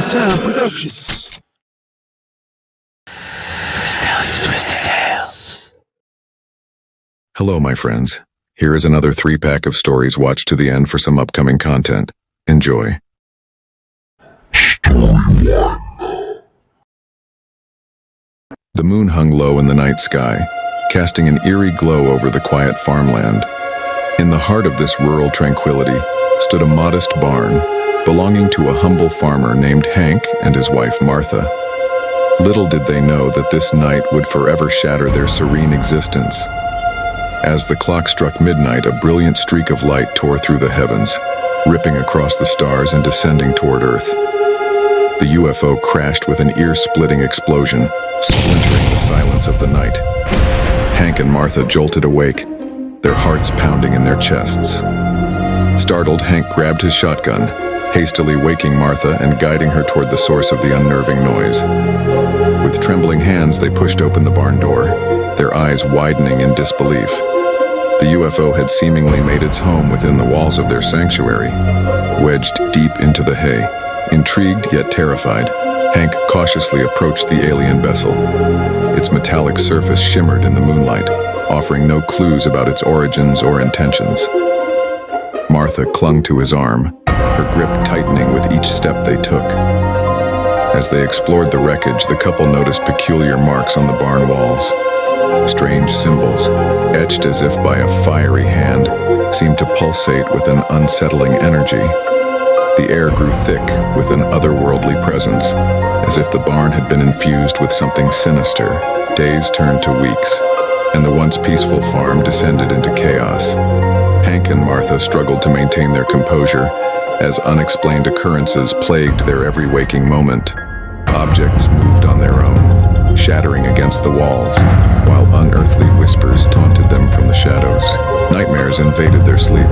Time Productions. Hello, my friends. Here is another 3-pack of stories. Watch to the end for some upcoming content. Enjoy. The moon hung low in the night sky, casting an eerie glow over the quiet farmland. In the heart of this rural tranquility stood a modest barn, belonging to a humble farmer named Hank and his wife Martha. Little did they know that this night would forever shatter their serene existence. As the clock struck midnight, a brilliant streak of light tore through the heavens, ripping across the stars and descending toward Earth. The UFO crashed with an ear-splitting explosion, splintering the silence of the night. Hank and Martha jolted awake, their hearts pounding in their chests. Startled, Hank grabbed his shotgun, hastily waking Martha and guiding her toward the source of the unnerving noise. With trembling hands, they pushed open the barn door, their eyes widening in disbelief. The UFO had seemingly made its home within the walls of their sanctuary. Wedged deep into the hay, intrigued yet terrified, Hank cautiously approached the alien vessel. Its metallic surface shimmered in the moonlight, offering no clues about its origins or intentions. Martha clung to his arm, her grip tightening with each step they took. As they explored the wreckage, the couple noticed peculiar marks on the barn walls. Strange symbols, etched as if by a fiery hand, seemed to pulsate with an unsettling energy. The air grew thick with an otherworldly presence, as if the barn had been infused with something sinister. Days turned to weeks, and the once peaceful farm descended into chaos. Hank and Martha struggled to maintain their composure as unexplained occurrences plagued their every waking moment. Objects moved on their own, shattering against the walls, while unearthly whispers taunted them from the shadows. Nightmares invaded their sleep,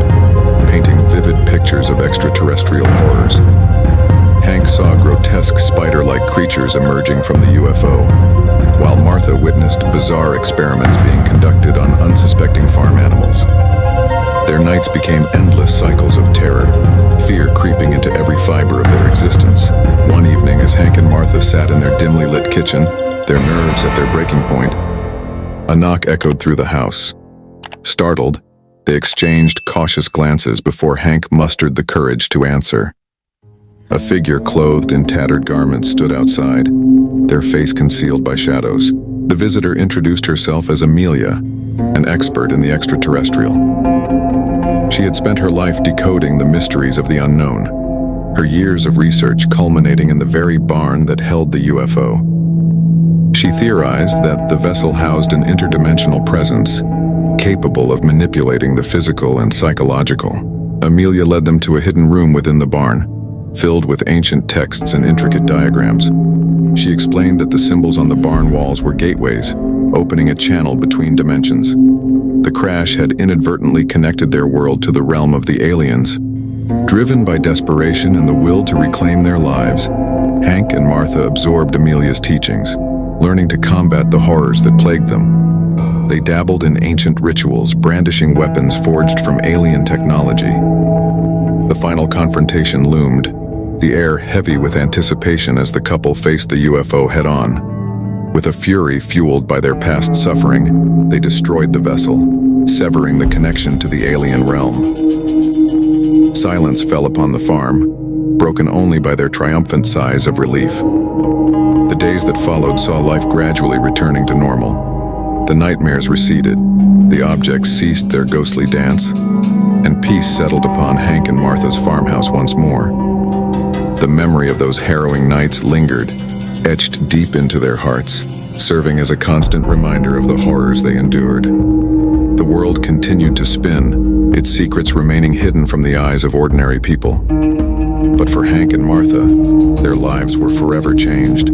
painting vivid pictures of extraterrestrial horrors. Hank saw grotesque spider-like creatures emerging from the UFO, while Martha witnessed bizarre experiments being conducted on unsuspecting farm animals. Their nights became endless cycles of terror, fear creeping into every fiber of their existence. One evening, as Hank and Martha sat in their dimly lit kitchen, their nerves at their breaking point, a knock echoed through the house. Startled, they exchanged cautious glances before Hank mustered the courage to answer. A figure clothed in tattered garments stood outside, their face concealed by shadows. The visitor introduced herself as Amelia, an expert in the extraterrestrial. She had spent her life decoding the mysteries of the unknown, her years of research culminating in the very barn that held the UFO. She theorized that the vessel housed an interdimensional presence, capable of manipulating the physical and psychological. Amelia led them to a hidden room within the barn, filled with ancient texts and intricate diagrams. She explained that the symbols on the barn walls were gateways, opening a channel between dimensions. The crash had inadvertently connected their world to the realm of the aliens. Driven by desperation and the will to reclaim their lives, Hank and Martha absorbed Amelia's teachings, learning to combat the horrors that plagued them. They dabbled in ancient rituals, brandishing weapons forged from alien technology. The final confrontation loomed, the air heavy with anticipation as the couple faced the UFO head-on. With a fury fueled by their past suffering, they destroyed the vessel, severing the connection to the alien realm. Silence fell upon the farm, broken only by their triumphant sighs of relief. The days that followed saw life gradually returning to normal. The nightmares receded, the objects ceased their ghostly dance, and peace settled upon Hank and Martha's farmhouse once more. The memory of those harrowing nights lingered, etched deep into their hearts, serving as a constant reminder of the horrors they endured. The world continued to spin, its secrets remaining hidden from the eyes of ordinary people. But for Hank and Martha, their lives were forever changed.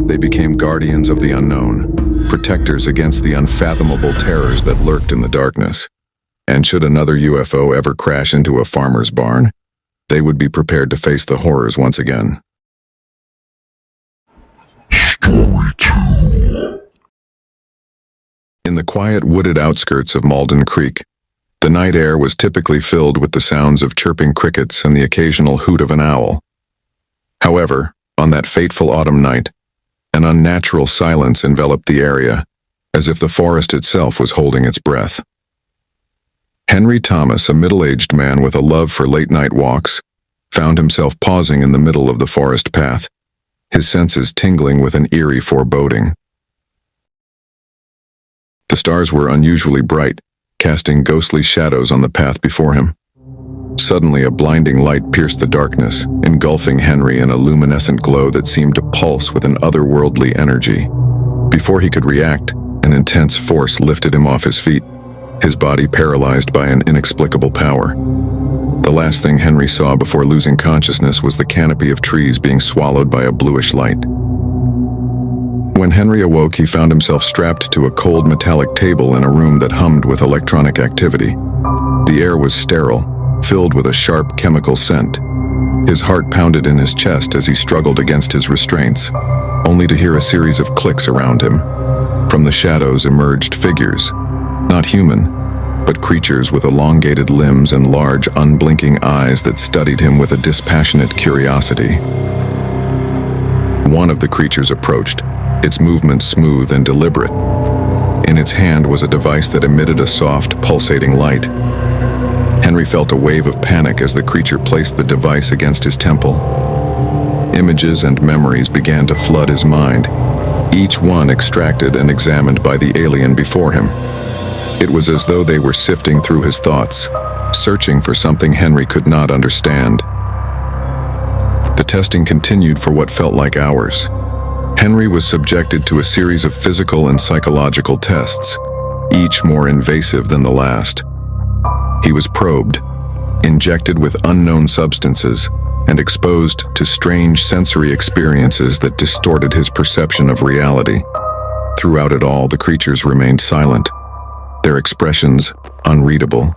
They became guardians of the unknown, protectors against the unfathomable terrors that lurked in the darkness. And should another UFO ever crash into a farmer's barn, they would be prepared to face the horrors once again. Story 2. In the quiet wooded outskirts of Malden Creek, the night air was typically filled with the sounds of chirping crickets and the occasional hoot of an owl. However, On that fateful autumn night, an unnatural silence enveloped the area, as if the forest itself was holding its breath. Henry Thomas, a middle-aged man with a love for late-night walks, found himself pausing in the middle of the forest path, his senses tingling with an eerie foreboding. The stars were unusually bright, casting ghostly shadows on the path before him. Suddenly, a blinding light pierced the darkness, engulfing Henry in a luminescent glow that seemed to pulse with an otherworldly energy. Before he could react, an intense force lifted him off his feet, his body paralyzed by an inexplicable power. The last thing Henry saw before losing consciousness was the canopy of trees being swallowed by a bluish light. When Henry awoke, he found himself strapped to a cold metallic table in a room that hummed with electronic activity. The air was sterile, filled with a sharp chemical scent. His heart pounded in his chest as he struggled against his restraints, only to hear a series of clicks around him. From the shadows emerged figures, not human, but creatures with elongated limbs and large, unblinking eyes that studied him with a dispassionate curiosity. One of the creatures approached, its movements smooth and deliberate. In its hand was a device that emitted a soft, pulsating light. Henry felt a wave of panic as the creature placed the device against his temple. Images and memories began to flood his mind, each one extracted and examined by the alien before him. It was as though they were sifting through his thoughts, searching for something Henry could not understand. The testing continued for what felt like hours. Henry was subjected to a series of physical and psychological tests, each more invasive than the last. He was probed, injected with unknown substances, and exposed to strange sensory experiences that distorted his perception of reality. Throughout it all, the creatures remained silent, their expressions unreadable.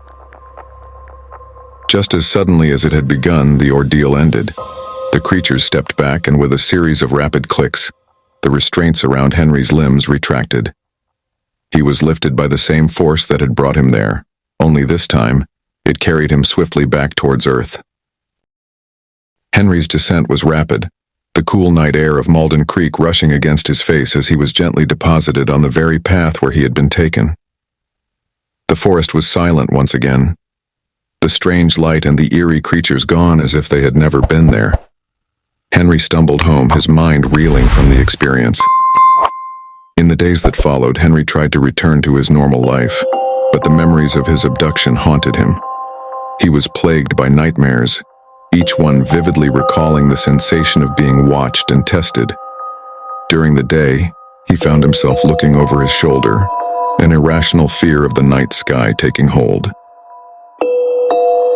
Just as suddenly as it had begun, the ordeal ended. The creatures stepped back, and with a series of rapid clicks, the restraints around Henry's limbs retracted. He was lifted by the same force that had brought him there, only this time, it carried him swiftly back towards Earth. Henry's descent was rapid, the cool night air of Malden Creek rushing against his face as he was gently deposited on the very path where he had been taken. The forest was silent once again, the strange light and the eerie creatures gone as if they had never been there. Henry stumbled home, his mind reeling from the experience. In the days that followed, Henry tried to return to his normal life, but the memories of his abduction haunted him. He was plagued by nightmares, each one vividly recalling the sensation of being watched and tested. During the day, he found himself looking over his shoulder, an irrational fear of the night sky taking hold.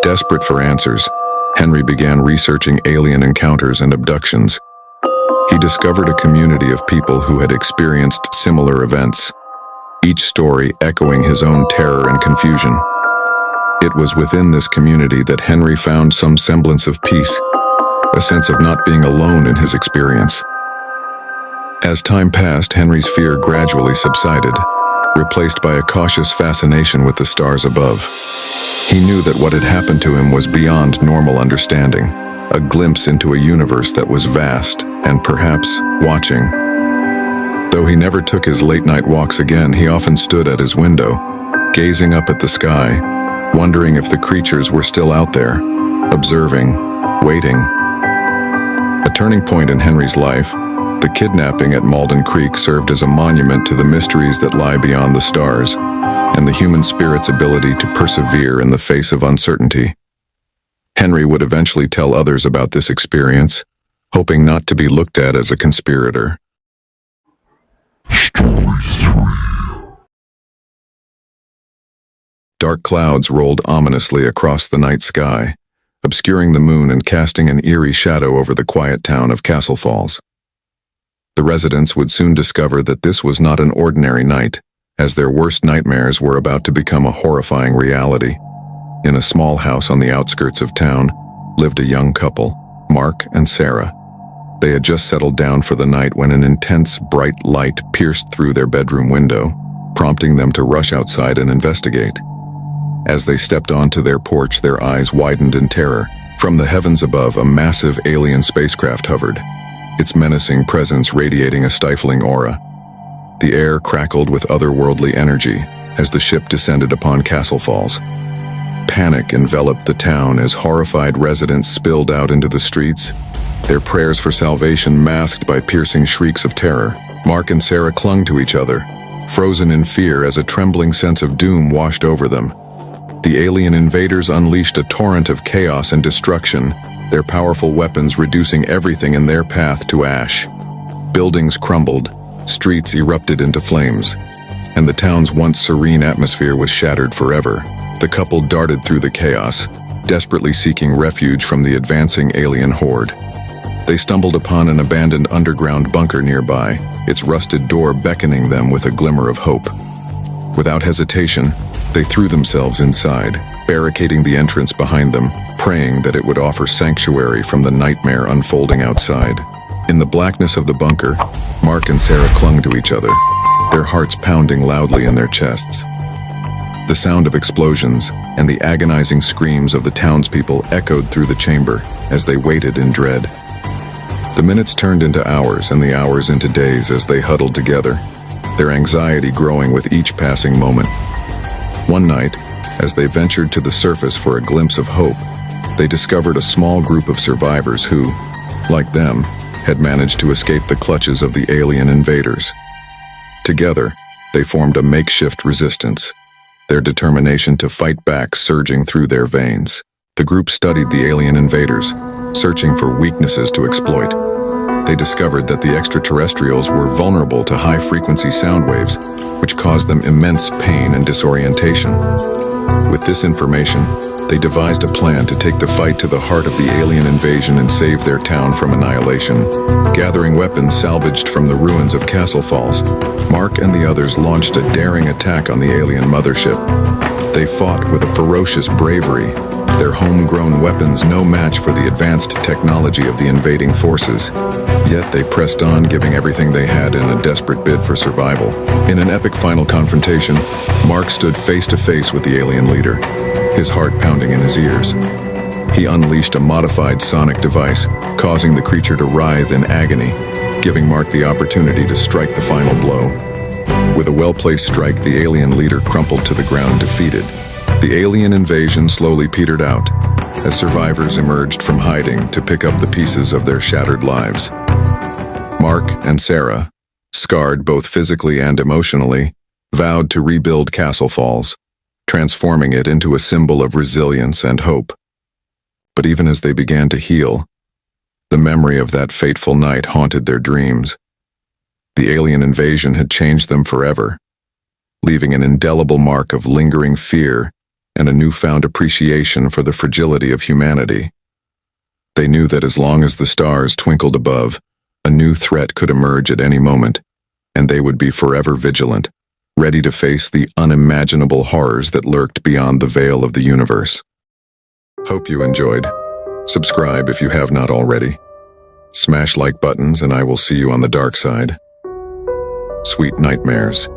Desperate for answers, Henry began researching alien encounters and abductions. He discovered a community of people who had experienced similar events, each story echoing his own terror and confusion. It was within this community that Henry found some semblance of peace, a sense of not being alone in his experience. As time passed, Henry's fear gradually subsided, replaced by a cautious fascination with the stars above. He knew that what had happened to him was beyond normal understanding, a glimpse into a universe that was vast and perhaps watching. Though he never took his late-night walks again, he often stood at his window, gazing up at the sky, wondering if the creatures were still out there, observing, waiting. A turning point in Henry's life, the kidnapping at Malden Creek served as a monument to the mysteries that lie beyond the stars, and the human spirit's ability to persevere in the face of uncertainty. Henry would eventually tell others about this experience, hoping not to be looked at as a conspirator. Story 3. Dark clouds rolled ominously across the night sky, obscuring the moon and casting an eerie shadow over the quiet town of Castle Falls. The residents would soon discover that this was not an ordinary night, as their worst nightmares were about to become a horrifying reality. In a small house on the outskirts of town lived a young couple, Mark and Sarah. They had just settled down for the night when an intense, bright light pierced through their bedroom window, prompting them to rush outside and investigate. As they stepped onto their porch, their eyes widened in terror. From the heavens above, a massive alien spacecraft hovered, its menacing presence radiating a stifling aura. The air crackled with otherworldly energy as the ship descended upon Castle Falls. Panic enveloped the town as horrified residents spilled out into the streets, their prayers for salvation masked by piercing shrieks of terror. Mark and Sarah clung to each other, frozen in fear as a trembling sense of doom washed over them. The alien invaders unleashed a torrent of chaos and destruction, their powerful weapons reducing everything in their path to ash. Buildings crumbled, streets erupted into flames, and the town's once serene atmosphere was shattered forever. The couple darted through the chaos, desperately seeking refuge from the advancing alien horde. They stumbled upon an abandoned underground bunker nearby, its rusted door beckoning them with a glimmer of hope. Without hesitation, they threw themselves inside, barricading the entrance behind them, praying that it would offer sanctuary from the nightmare unfolding outside. In the blackness of the bunker, Mark and Sarah clung to each other, their hearts pounding loudly in their chests. The sound of explosions and the agonizing screams of the townspeople echoed through the chamber as they waited in dread. The minutes turned into hours and the hours into days as they huddled together, their anxiety growing with each passing moment. One night, as they ventured to the surface for a glimpse of hope, they discovered a small group of survivors who, like them, had managed to escape the clutches of the alien invaders. Together, they formed a makeshift resistance, their determination to fight back surging through their veins. The group studied the alien invaders, searching for weaknesses to exploit. They discovered that the extraterrestrials were vulnerable to high-frequency sound waves, which caused them immense pain and disorientation. With this information, they devised a plan to take the fight to the heart of the alien invasion and save their town from annihilation. Gathering weapons salvaged from the ruins of Castle Falls, Mark and the others launched a daring attack on the alien mothership. They fought with a ferocious bravery, their homegrown weapons no match for the advanced technology of the invading forces. Yet they pressed on, giving everything they had in a desperate bid for survival. In an epic final confrontation, Mark stood face to face with the alien leader, his heart pounding in his ears. He unleashed a modified sonic device, causing the creature to writhe in agony, giving Mark the opportunity to strike the final blow. With a well-placed strike, the alien leader crumpled to the ground defeated. The alien invasion slowly petered out, as survivors emerged from hiding to pick up the pieces of their shattered lives. Mark and Sarah, scarred both physically and emotionally, vowed to rebuild Castle Falls, transforming it into a symbol of resilience and hope. But even as they began to heal, the memory of that fateful night haunted their dreams. The alien invasion had changed them forever, leaving an indelible mark of lingering fear and a newfound appreciation for the fragility of humanity. They knew that as long as the stars twinkled above, a new threat could emerge at any moment, and they would be forever vigilant, ready to face the unimaginable horrors that lurked beyond the veil of the universe. Hope you enjoyed. Subscribe if you have not already. Smash like buttons and I will see you on the dark side. Sweet nightmares.